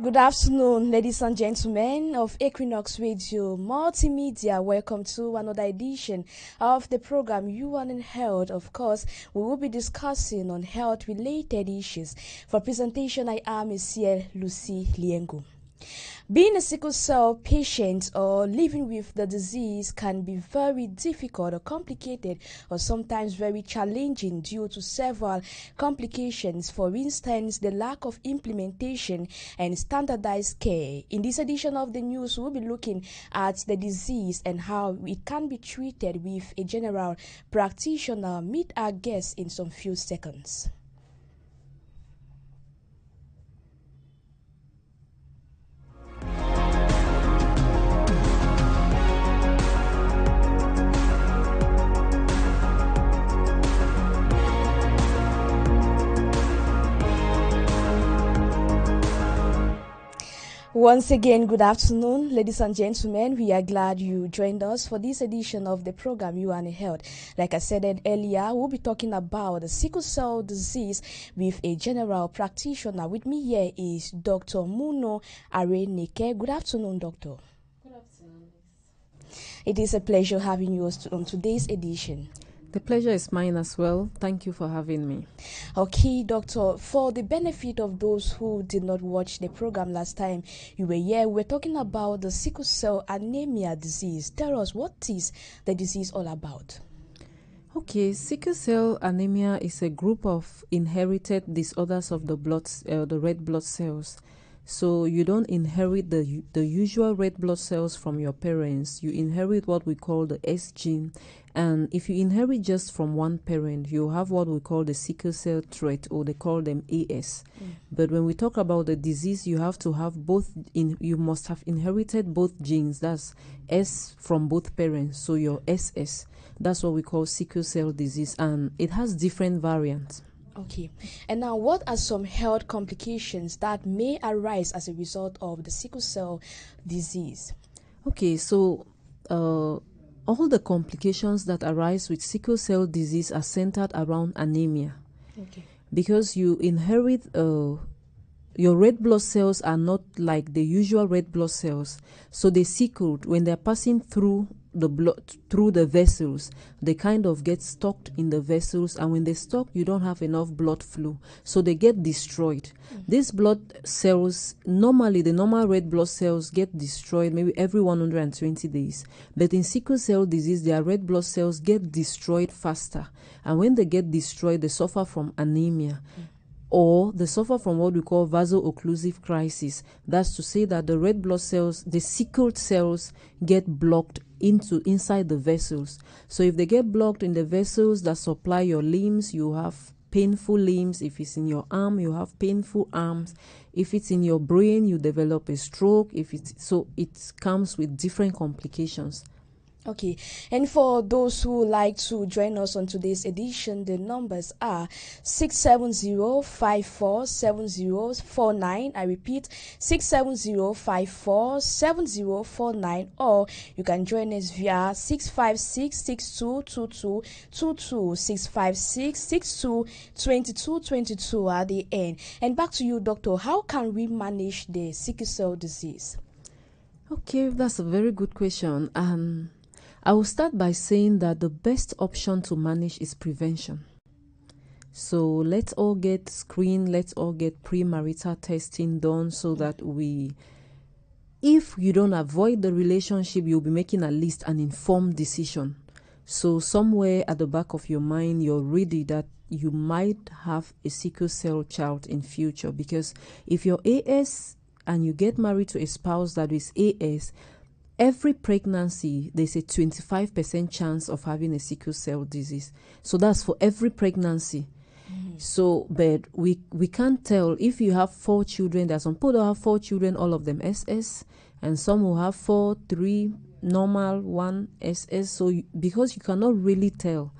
Good afternoon, ladies and gentlemen of Equinoxe Radio Multimedia. Welcome to another edition of the program You and in Health. Of course, we will be discussing on health-related issues. For presentation, I am Monsieur Lucy Liengu. Being a sickle cell patient or living with the disease can be very difficult or complicated or sometimes very challenging due to several complications. For instance, the lack of implementation and standardized care. In this edition of the news, we'll be looking at the disease and how it can be treated with a general practitioner. Meet our guest in some few seconds. Once again, good afternoon, ladies and gentlemen. We are glad you joined us for this edition of the program You and Health. Like I said earlier, we'll be talking about the sickle cell disease with a general practitioner. With me here is Dr. Muno Areneke. Good afternoon, Doctor. Good afternoon. It is a pleasure having you on today's edition. The pleasure is mine as well. Thank you for having me. Okay, Doctor, for the benefit of those who did not watch the program last time you were here, we're talking about the sickle cell anemia disease. Tell us, what is the disease all about? Okay, sickle cell anemia is a group of inherited disorders of the red blood cells. So you don't inherit the usual red blood cells from your parents. You inherit what we call the S gene. And if you inherit just from one parent, you have what we call the sickle cell trait, or they call them AS. But when we talk about the disease, you have to have you must have inherited both genes. That's S from both parents. So your SS, that's what we call sickle cell disease. And it has different variants. Okay. And now, what are some health complications that may arise as a result of the sickle cell disease? Okay, so all the complications that arise with sickle cell disease are centered around anemia. Okay. Because you inherit your red blood cells are not like the usual red blood cells. So they sickled when they're passing through the blood, through the vessels, they kind of get stuck in the vessels, and when they stuck, you don't have enough blood flow, so they get destroyed. These blood cells, normally the normal red blood cells get destroyed maybe every 120 days, but in sickle cell disease, their red blood cells get destroyed faster, and when they get destroyed, they suffer from anemia. Or they suffer from what we call vaso-occlusive crisis. That's to say that the red blood cells, the sickled cells, get blocked inside the vessels. So if they get blocked in the vessels that supply your limbs, you have painful limbs. If it's in your arm, you have painful arms. If it's in your brain, you develop a stroke. So it comes with different complications. Okay, and for those who like to join us on today's edition, the numbers are 670-547049. I repeat, 670-547049, or you can join us via 656-622222, 656-622222 at the end. And back to you, Doctor. How can we manage the sickle cell disease? Okay, that's a very good question. I will start by saying that the best option to manage is prevention. So let's all get screened, let's all get premarital testing done so that if you don't avoid the relationship, you'll be making at least an informed decision. So somewhere at the back of your mind, you're ready that you might have a sickle cell child in future, because if you're AS and you get married to a spouse that is AS, every pregnancy, there's a 25% chance of having a sickle cell disease. So that's for every pregnancy. So, but we can't tell. If you have 4 children, there's some people that have 4 children, all of them SS, and some will have 4, 3 normal, 1 SS. So because you cannot really tell.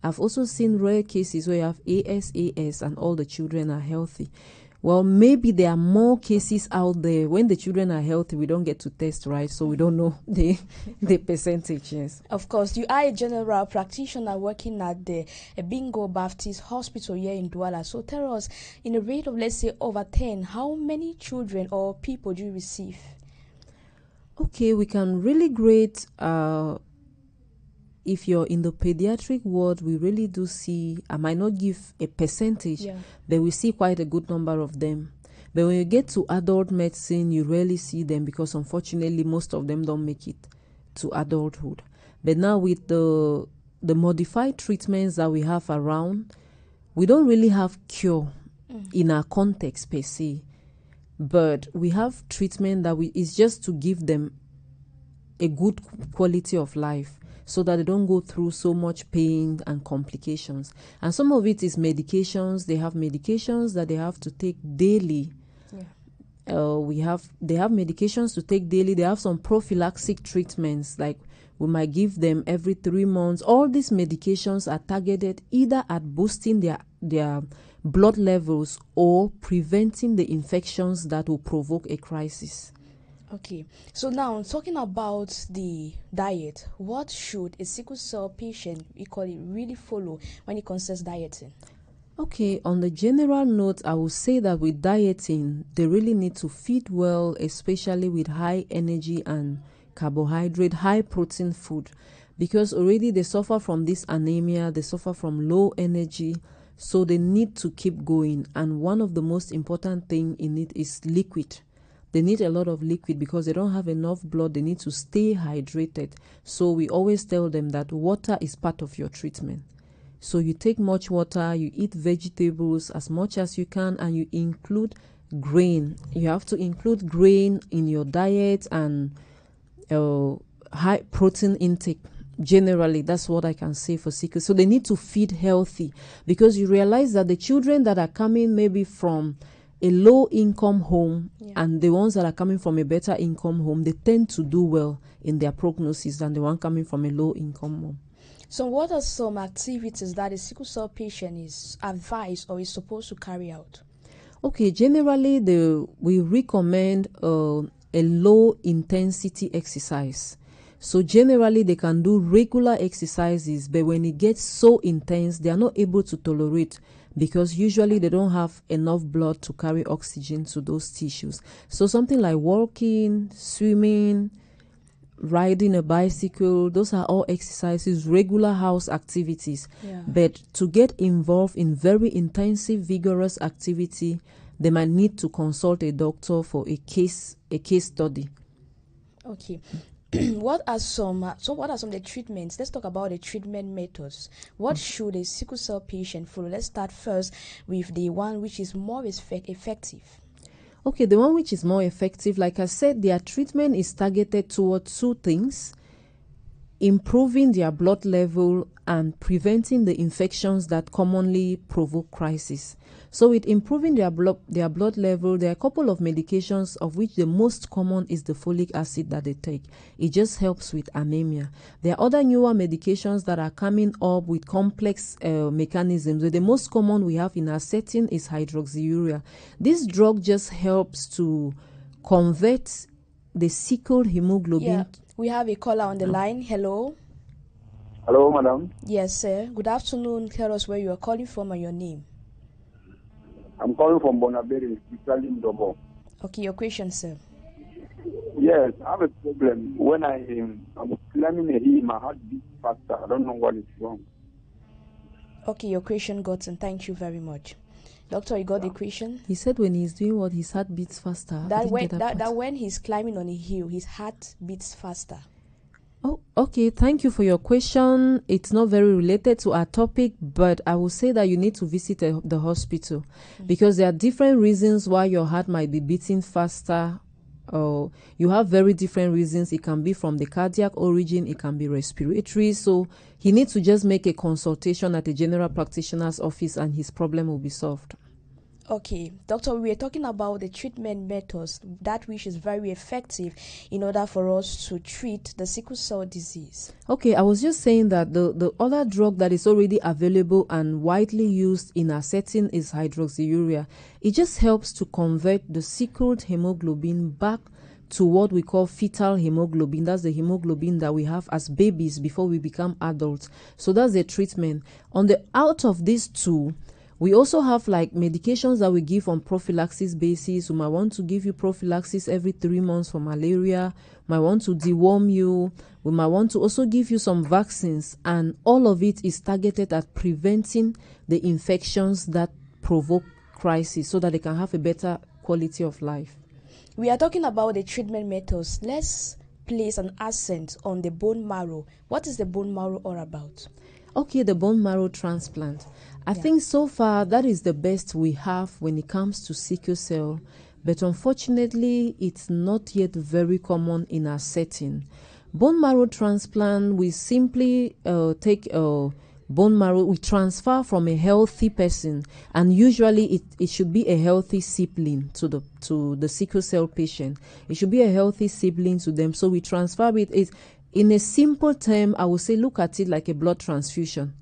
I've also seen rare cases where you have AS, and all the children are healthy. Well, maybe there are more cases out there. When the children are healthy, we don't get to test, right? So we don't know the percentage, yes. Of course, you are a general practitioner working at the Bingo Baptist Hospital here in Douala. So tell us, in a rate of, let's say, over 10, how many children or people do you receive? Okay, we can really grade, if you're in the pediatric ward, we really do see, I might not give a percentage, but we see quite a good number of them. But when you get to adult medicine, you rarely see them because unfortunately most of them don't make it to adulthood. But now with the modified treatments that we have around, we don't really have cure in our context per se. But we have treatment that is just to give them a good quality of life so that they don't go through so much pain and complications. And some of it is medications. They have medications that they have to take daily. They have medications to take daily. They have some prophylactic treatments, like we might give them every 3 months. All these medications are targeted either at boosting their blood levels or preventing the infections that will provoke a crisis. Okay, so now talking about the diet, what should a sickle cell patient equally really follow when it concerns dieting? Okay, on the general note, I would say that with dieting, they really need to feed well, especially with high energy and carbohydrate, high protein food, because already they suffer from this anemia, they suffer from low energy, so they need to keep going. And one of the most important thing in it is liquid. They need a lot of liquid because they don't have enough blood. They need to stay hydrated. So we always tell them that water is part of your treatment. So you take much water, you eat vegetables as much as you can, and you include grain. You have to include grain in your diet and high protein intake. Generally, that's what I can say for sickle. So they need to feed healthy, because you realize that the children that are coming maybe from a low income home and the ones that are coming from a better income home, they tend to do well in their prognosis than the one coming from a low income home. So what are some activities that a sickle cell patient is advised or is supposed to carry out? Okay, generally we recommend a low intensity exercise. So generally they can do regular exercises, but when it gets so intense, they are not able to tolerate, because usually they don't have enough blood to carry oxygen to those tissues. So something like walking, swimming, riding a bicycle, those are all exercises, regular house activities. But to get involved in very intensive, vigorous activity, they might need to consult a doctor for a case study. Okay. What are some of the treatments? Let's talk about the treatment methods. What should a sickle cell patient follow? Let's start first with the one which is more effective. Okay, the one which is more effective, like I said, their treatment is targeted towards 2 things: improving their blood level and preventing the infections that commonly provoke crisis. So with improving their blood level, there are a couple of medications, of which the most common is the folic acid that they take. It just helps with anemia. There are other newer medications that are coming up with complex mechanisms. The most common we have in our setting is hydroxyurea. This drug just helps to convert the sickled hemoglobin. Yeah, we have a caller on the line. Hello. Hello, madam. Yes, sir. Good afternoon. Tell us where you are calling from and your name. I'm calling from Bonaberi, especially in Dobo. Okay, your question, sir. Yes, I have a problem. When I'm climbing a hill, my heart beats faster. I don't know what is wrong. Okay, your question gotten. Thank you very much. Doctor, you got the question? He said when he's doing what, his heart beats faster. That when he's climbing on a hill, his heart beats faster. Oh, okay. Thank you for your question. It's not very related to our topic, but I will say that you need to visit the hospital, because there are different reasons why your heart might be beating faster. You have very different reasons. It can be from the cardiac origin, it can be respiratory. So he needs to just make a consultation at a general practitioner's office and his problem will be solved. Okay, doctor, we are talking about the treatment methods, that which is very effective in order for us to treat the sickle cell disease. Okay, I was just saying that the other drug that is already available and widely used in our setting is hydroxyurea. It just helps to convert the sickled hemoglobin back to what we call fetal hemoglobin. That's the hemoglobin that we have as babies before we become adults. So that's the treatment. Out of these two, we also have like medications that we give on prophylaxis basis. We might want to give you prophylaxis every 3 months for malaria. We might want to deworm you. We might want to also give you some vaccines. And all of it is targeted at preventing the infections that provoke crisis so that they can have a better quality of life. We are talking about the treatment methods. Let's place an accent on the bone marrow. What is the bone marrow all about? Okay, the bone marrow transplant. I think so far that is the best we have when it comes to sickle cell, but unfortunately it's not yet very common in our setting. Bone marrow transplant, we simply take bone marrow, we transfer from a healthy person, and usually it should be a healthy sibling to the sickle cell patient. It should be a healthy sibling to them, so we transfer it. In a simple term, I would say look at it like a blood transfusion.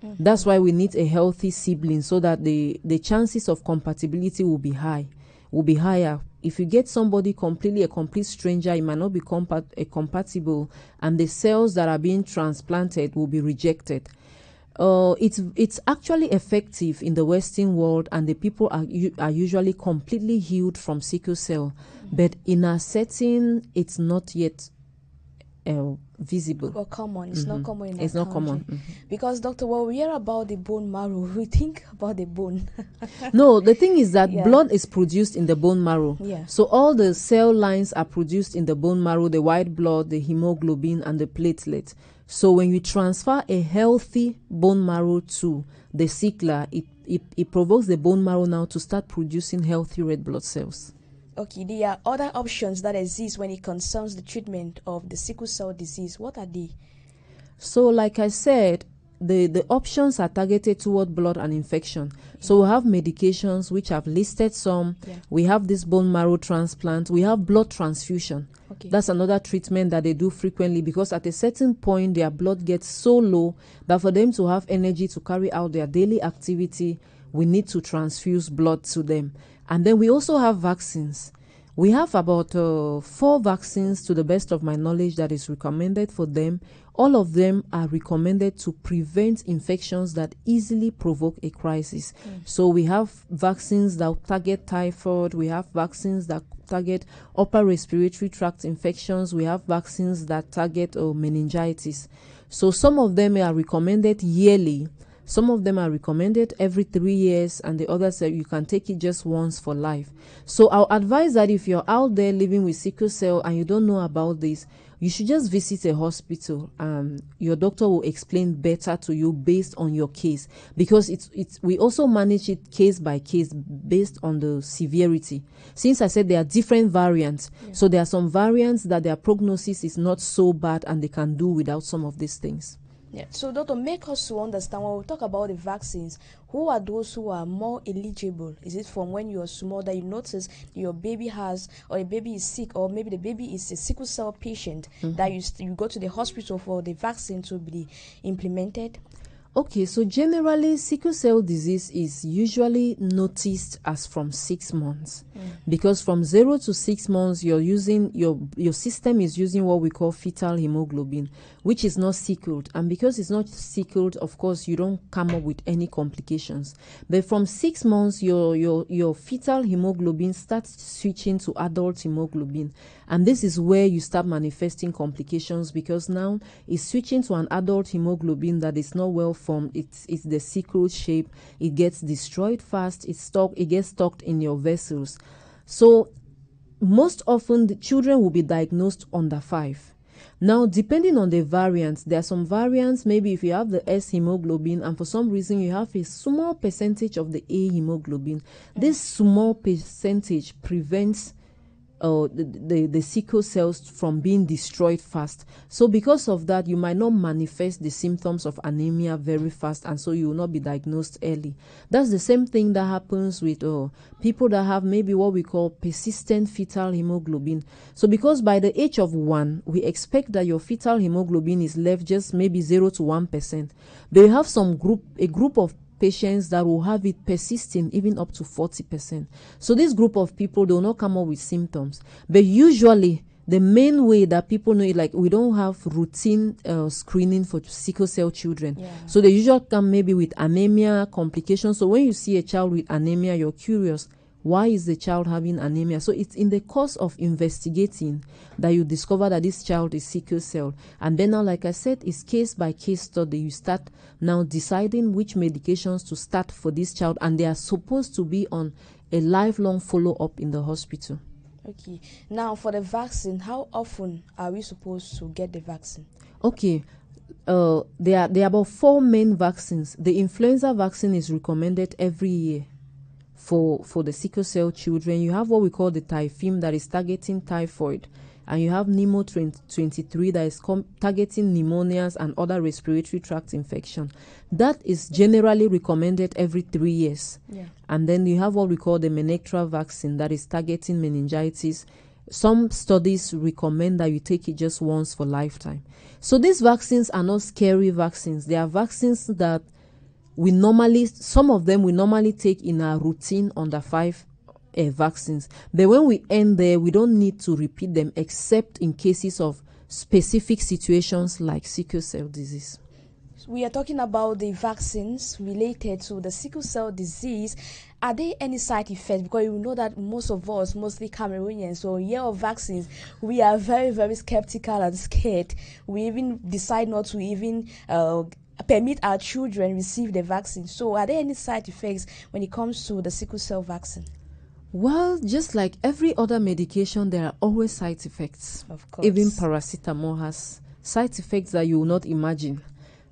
Mm-hmm. That's why we need a healthy sibling so that the chances of compatibility will be higher. If you get somebody a complete stranger, it might not be compatible, and the cells that are being transplanted will be rejected. It's actually effective in the Western world, and the people are usually completely healed from sickle cell. Mm-hmm. But in our setting, it's not yet visible or common. It's not common in it's our not country. Common. Because doctor, when we hear about the bone marrow, we think about the bone. No, the thing is that blood is produced in the bone marrow. So all the cell lines are produced in the bone marrow, the white blood, the hemoglobin, and the platelet. So when you transfer a healthy bone marrow to the sickler, it provokes the bone marrow now to start producing healthy red blood cells. Okay, there are other options that exist when it concerns the treatment of the sickle cell disease. What are they? So like I said, the options are targeted toward blood and infection. So we have medications, which I've listed some. We have this bone marrow transplant. We have blood transfusion. That's another treatment that they do frequently, because at a certain point their blood gets so low that for them to have energy to carry out their daily activity, we need to transfuse blood to them. And then we also have vaccines. We have about 4 vaccines, to the best of my knowledge, that is recommended for them. All of them are recommended to prevent infections that easily provoke a crisis. So we have vaccines that target typhoid. We have vaccines that target upper respiratory tract infections. We have vaccines that target meningitis. So some of them are recommended yearly. Some of them are recommended every 3 years, and the others you can take it just once for life. So I'll advise that if you're out there living with sickle cell and you don't know about this, you should just visit a hospital. Your doctor will explain better to you based on your case, because we also manage it case by case based on the severity. Since I said there are different variants, so there are some variants that their prognosis is not so bad and they can do without some of these things. So doctor, make us to understand, when we talk about the vaccines, who are those who are more eligible? Is it from when you are small that you notice your baby has, or a baby is sick, or maybe the baby is a sickle cell patient, that you go to the hospital for the vaccine to be implemented? Okay, so generally sickle cell disease is usually noticed as from 6 months, because from 0 to 6 months you're using your system is using what we call fetal hemoglobin, which is not sickled, and because it's not sickled, of course you don't come up with any complications. But from 6 months your fetal hemoglobin starts switching to adult hemoglobin, and this is where you start manifesting complications, because now it's switching to an adult hemoglobin that is not well formed. It's the sickle shape. It gets destroyed fast. It gets stuck in your vessels. So most often the children will be diagnosed under 5. Now, depending on the variants, there are some variants, maybe if you have the S hemoglobin and for some reason you have a small percentage of the A hemoglobin, this small percentage prevents the sickle cells from being destroyed fast. So because of that, you might not manifest the symptoms of anemia very fast, and so you will not be diagnosed early. That's the same thing that happens with people that have maybe what we call persistent fetal hemoglobin. So because by the age of 1, we expect that your fetal hemoglobin is left just maybe 0 to 1%. But you have a group of patients that will have it persisting even up to 40%. So this group of people, they will not come up with symptoms. But usually, the main way that people know it, like we don't have routine screening for sickle cell children. Yeah. So they usually come maybe with anemia complications. So when you see a child with anemia, you're curious, why is the child having anemia? So it's in the course of investigating that you discover that this child is sickle cell. And then now, like I said, it's case by case study. You start now deciding which medications to start for this child, and they are supposed to be on a lifelong follow-up in the hospital. Okay. Now, for the vaccine, how often are we supposed to get the vaccine? Okay. There are about 4 main vaccines. The influenza vaccine is recommended every year for the sickle cell children. You have what we call the typhoid that is targeting typhoid, and you have Nemo 23 that is targeting pneumonias and other respiratory tract infection. That is generally recommended every 3 years. Yeah. And then you have what we call the Menectra vaccine that is targeting meningitis. Some studies recommend that you take it just once for lifetime. So these vaccines are not scary vaccines. They are vaccines that some of them we normally take in our routine under 5 vaccines. But when we end there, we don't need to repeat them except in cases of specific situations like sickle cell disease. We are talking about the vaccines related to the sickle cell disease. Are there any side effects? Because you know that most of us, mostly Cameroonians, so year of vaccines, we are very, very skeptical and scared. We even decide not to even permit our children receive the vaccine. So are there any side effects when it comes to the sickle cell vaccine? Well, just like every other medication, there are always side effects. Of course. Even paracetamol has side effects that you will not imagine,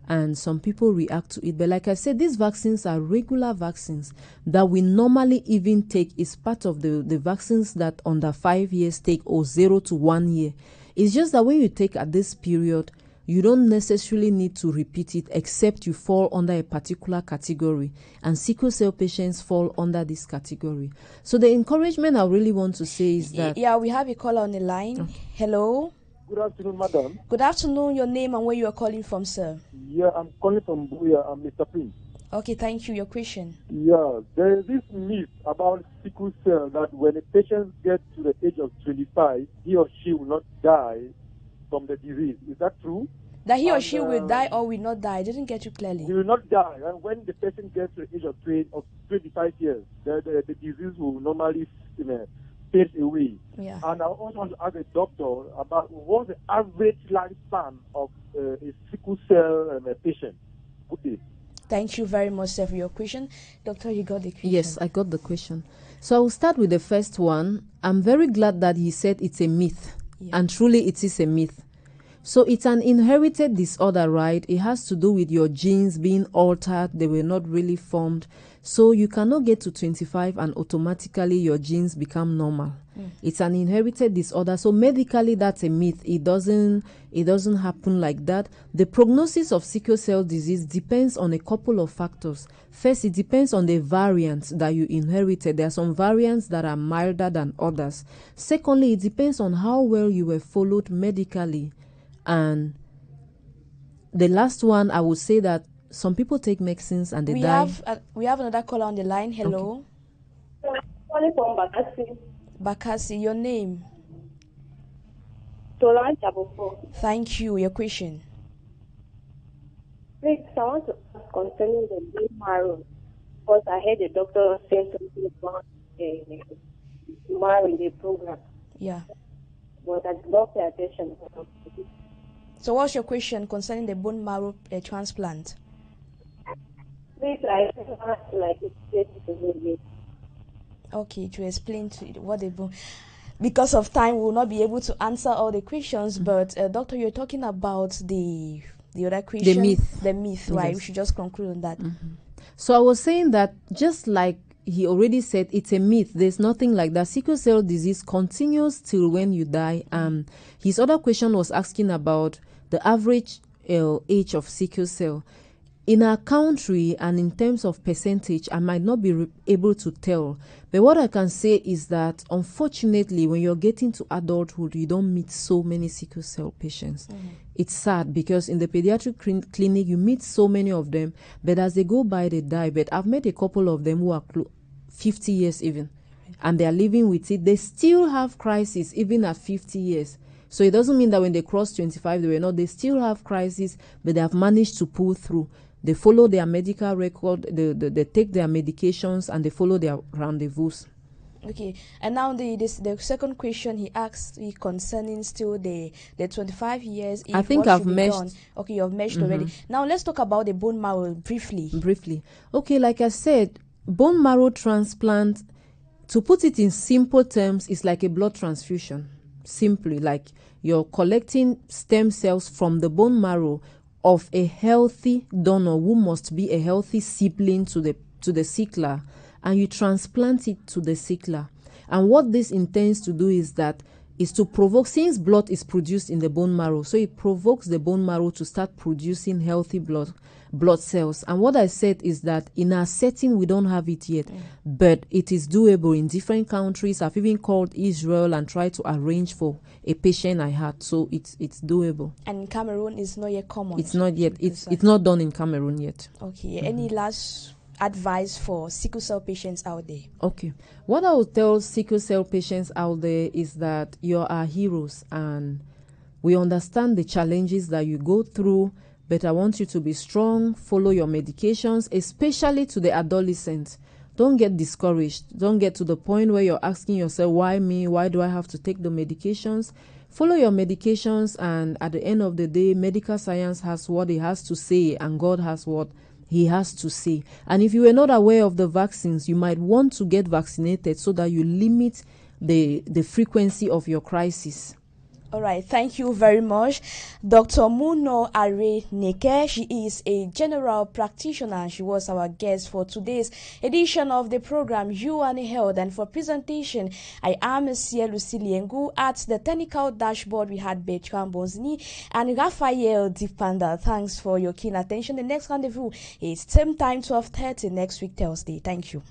and some people react to it. But like I said, these vaccines are regular vaccines that we normally even take. Is part of the vaccines that under 5 years take, or 0 to 1 year. It's just that when you take at this period, you don't necessarily need to repeat it except you fall under a particular category, and sickle cell patients fall under this category. So the encouragement I really want to say is that... Yeah, we have a caller on the line. Okay. Hello. Good afternoon, madam. Good afternoon. Your name and where you are calling from, sir? Yeah, I'm calling from Buya. I'm Mr. Prince. Okay, thank you. Your question. Yeah, there is this myth about sickle cell that when a patient gets to the age of 25, he or she will not die from the disease. Is that true? That he or she will die or will not die? I didn't get you clearly. He will not die. And when the person gets to the age of 25 years, the disease will normally fade away. Yeah. And I also want to ask a doctor about what's the average lifespan of a sickle cell patient. Good day. Thank you very much, sir, for your question. Doctor, you got the question? Yes, I got the question. So I will start with the first one. I'm very glad that he said it's a myth. Yeah. And truly it is a myth. So it's an inherited disorder, right? It has to do with your genes being altered. They were not really formed. So you cannot get to 25 and automatically your genes become normal. It's an inherited disorder. So medically, that's a myth. It doesn't happen like that. The prognosis of sickle cell disease depends on a couple of factors. First, it depends on the variants that you inherited. There are some variants that are milder than others. Secondly, it depends on how well you were followed medically. And the last one, I would say that some people take medicines and they die. We have another caller on the line. Hello. Okay. Calling from Bakassi. Bakassi, your name? Tolan Chabofo. Thank you. Your question? Please, I want to ask concerning the bone marrow, because I heard the doctor say something about marrow in the program. Yeah. But I did not pay attention. So what's your question concerning the bone marrow transplant? Please, I like it. Okay, to explain to you what the bone... Because of time, we will not be able to answer all the questions, but doctor, you're talking about the other question. The myth. The myth, right? Yes. We should just conclude on that. So I was saying that just like he already said it's a myth. There's nothing like that. Sickle cell disease continues till when you die. His other question was asking about the average age of sickle cell. In our country and in terms of percentage, I might not be able to tell. But what I can say is that, unfortunately, when you're getting to adulthood, you don't meet so many sickle cell patients. It's sad because in the pediatric clinic, you meet so many of them, but as they go by, they die. But I've met a couple of them who are 50 years even, and they are living with it. They still have crisis even at 50 years. So it doesn't mean that when they cross 25, they were not. They still have crisis, but they have managed to pull through. They follow their medical record, they take their medications, and they follow their rendezvous. Okay, and now the second question he asked concerning still the 25 years. I think I've meshed. Okay, you've meshed already. Now let's talk about the bone marrow briefly. Okay, like I said, bone marrow transplant, to put it in simple terms, is like a blood transfusion. Simply, like you're collecting stem cells from the bone marrow of a healthy donor who must be a healthy sibling to the sickler, and you transplant it to the sickler. And what this intends to do is to provoke, since blood is produced in the bone marrow, so it provokes the bone marrow to start producing healthy blood cells. And what I said is that in our setting, we don't have it yet, but it is doable in different countries. I've even called Israel and tried to arrange for a patient I had, so it's doable. And in Cameroon, it's not yet common. It's not yet. It's not done in Cameroon yet. Okay. Any last advice for sickle cell patients out there? Okay. What I would tell sickle cell patients out there is that you are heroes, and we understand the challenges that you go through, but I want you to be strong, follow your medications, especially to the adolescents. Don't get discouraged. Don't get to the point where you're asking yourself, why me? Why do I have to take the medications? Follow your medications, and at the end of the day, medical science has what it has to say, and God has what He has to say. And if you were not aware of the vaccines, you might want to get vaccinated so that you limit the frequency of your crisis. All right, thank you very much. Dr. Muno Are-Neke, she is a general practitioner. She was our guest for today's edition of the program You and Health. And for presentation, I am Sia Luciliengu. At the technical dashboard, we had Bertrand Bonzini and Raphael Dipanda. Thanks for your keen attention. The next rendezvous is same time, 12:30 next week, Thursday. Thank you.